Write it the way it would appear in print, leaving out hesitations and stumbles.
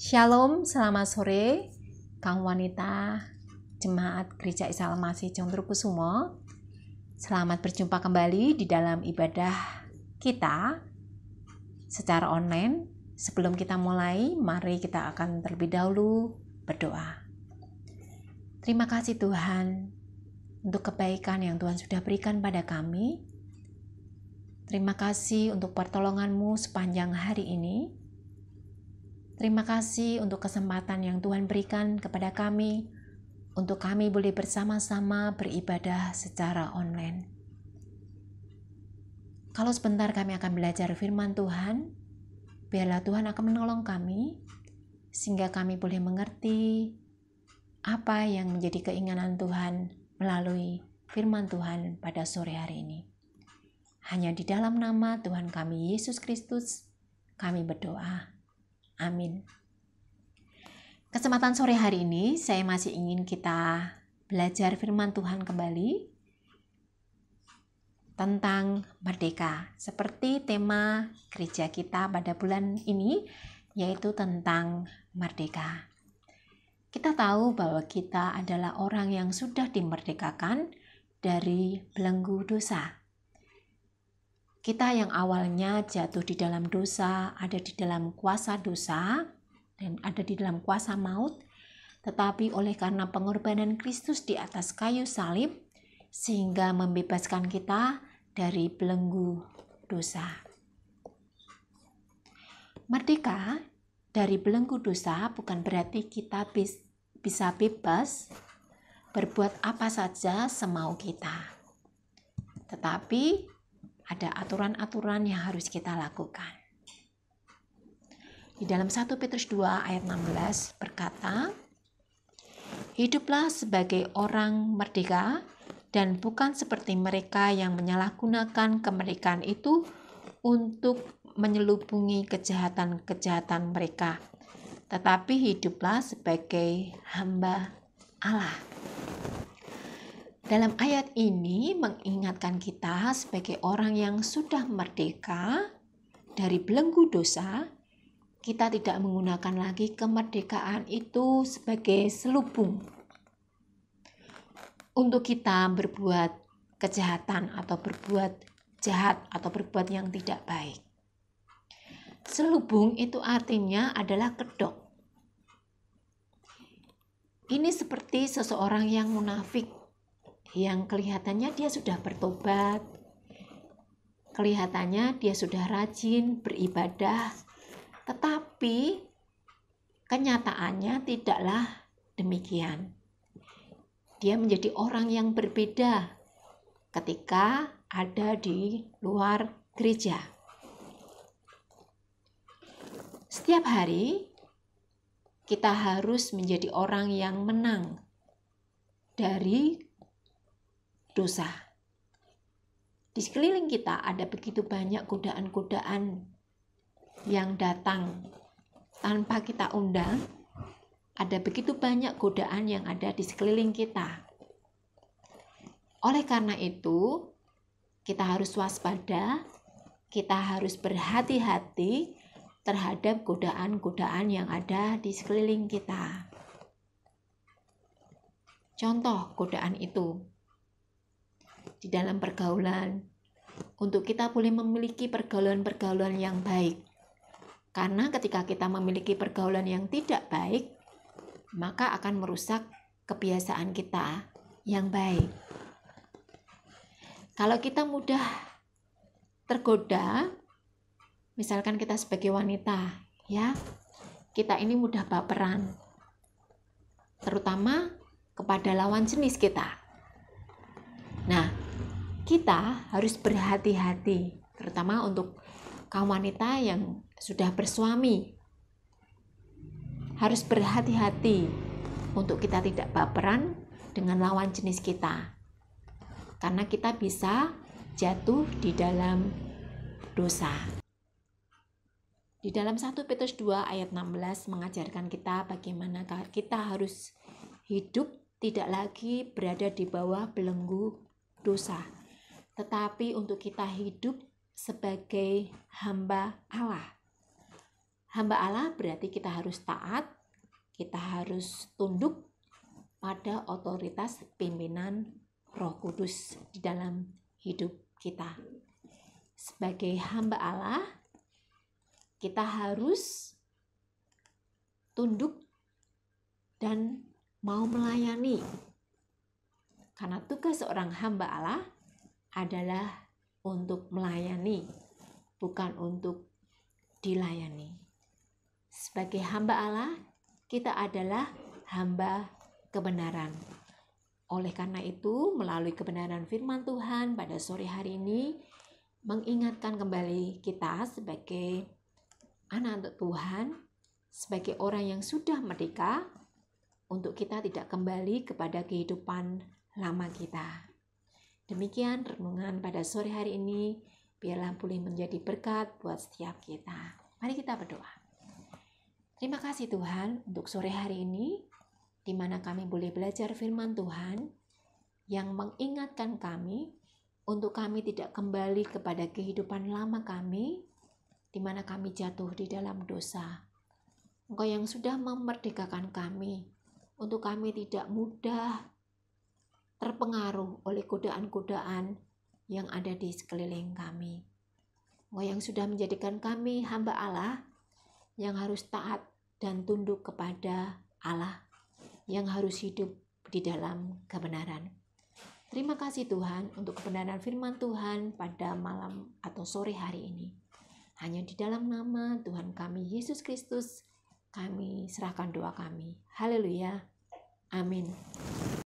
Shalom, selamat sore, kaum wanita Jemaat Gereja Isa Al-Masih Controkusumo. Selamat berjumpa kembali di dalam ibadah kita secara online. Sebelum kita mulai, mari kita akan terlebih dahulu berdoa. Terima kasih Tuhan untuk kebaikan yang Tuhan sudah berikan pada kami. Terima kasih untuk pertolongan-Mu sepanjang hari ini. Terima kasih untuk kesempatan yang Tuhan berikan kepada kami untuk kami boleh bersama-sama beribadah secara online. Kalau sebentar kami akan belajar firman Tuhan, biarlah Tuhan akan menolong kami sehingga kami boleh mengerti apa yang menjadi keinginan Tuhan melalui firman Tuhan pada sore hari ini. Hanya di dalam nama Tuhan kami Yesus Kristus kami berdoa. Amin. Kesempatan sore hari ini saya masih ingin kita belajar firman Tuhan kembali tentang merdeka. Seperti tema gereja kita pada bulan ini yaitu tentang merdeka. Kita tahu bahwa kita adalah orang yang sudah dimerdekakan dari belenggu dosa. Kita yang awalnya jatuh di dalam dosa, ada di dalam kuasa dosa, dan ada di dalam kuasa maut, tetapi oleh karena pengorbanan Kristus di atas kayu salib, sehingga membebaskan kita dari belenggu dosa. Merdeka dari belenggu dosa bukan berarti kita bisa bebas berbuat apa saja semau kita. Tetapi ada aturan-aturan yang harus kita lakukan. Di dalam 1 Petrus 2 ayat 16 berkata, "Hiduplah sebagai orang merdeka dan bukan seperti mereka yang menyalahgunakan kemerdekaan itu untuk menyelubungi kejahatan-kejahatan mereka, tetapi hiduplah sebagai hamba Allah." Dalam ayat ini mengingatkan kita sebagai orang yang sudah merdeka dari belenggu dosa, kita tidak menggunakan lagi kemerdekaan itu sebagai selubung untuk kita berbuat kejahatan atau berbuat jahat atau berbuat yang tidak baik. Selubung itu artinya adalah kedok. Ini seperti seseorang yang munafik, yang kelihatannya dia sudah bertobat, kelihatannya dia sudah rajin beribadah, tetapi kenyataannya tidaklah demikian. Dia menjadi orang yang berbeda ketika ada di luar gereja. Setiap hari kita harus menjadi orang yang menang dari dosa. Di sekeliling kita ada begitu banyak godaan-godaan yang datang tanpa kita undang. Ada begitu banyak godaan yang ada di sekeliling kita. Oleh karena itu, kita harus waspada, kita harus berhati-hati terhadap godaan-godaan yang ada di sekeliling kita. Contoh godaan itu di dalam pergaulan, untuk kita boleh memiliki pergaulan-pergaulan yang baik. Karena ketika kita memiliki pergaulan yang tidak baik, maka akan merusak kebiasaan kita yang baik. Kalau kita mudah tergoda, misalkan kita sebagai wanita, ya, kita ini mudah baperan, terutama kepada lawan jenis kita. Nah, kita harus berhati-hati, terutama untuk kaum wanita yang sudah bersuami. Harus berhati-hati untuk kita tidak baperan dengan lawan jenis kita. Karena kita bisa jatuh di dalam dosa. Di dalam 1 Petrus 2 ayat 16 mengajarkan kita bagaimana kita harus hidup tidak lagi berada di bawah belenggu dosa, tetapi untuk kita hidup sebagai hamba Allah. Hamba Allah berarti kita harus taat, kita harus tunduk pada otoritas pimpinan Roh Kudus di dalam hidup kita. Sebagai hamba Allah, kita harus tunduk dan mau melayani. Karena tugas seorang hamba Allah adalah untuk melayani, bukan untuk dilayani. Sebagai hamba Allah, kita adalah hamba kebenaran. Oleh karena itu, melalui kebenaran firman Tuhan pada sore hari ini, mengingatkan kembali kita sebagai anak Tuhan, sebagai orang yang sudah merdeka, untuk kita tidak kembali kepada kehidupan lama kita. Demikian renungan pada sore hari ini, biarlah boleh menjadi berkat buat setiap kita. Mari kita berdoa. Terima kasih Tuhan untuk sore hari ini, di mana kami boleh belajar firman Tuhan yang mengingatkan kami untuk kami tidak kembali kepada kehidupan lama kami, di mana kami jatuh di dalam dosa. Engkau yang sudah memerdekakan kami, untuk kami tidak mudah terpengaruh oleh godaan-godaan yang ada di sekeliling kami. Engkau yang sudah menjadikan kami hamba Allah, yang harus taat dan tunduk kepada Allah, yang harus hidup di dalam kebenaran. Terima kasih Tuhan untuk kebenaran firman Tuhan pada malam atau sore hari ini. Hanya di dalam nama Tuhan kami Yesus Kristus, kami serahkan doa kami. Haleluya. Amin.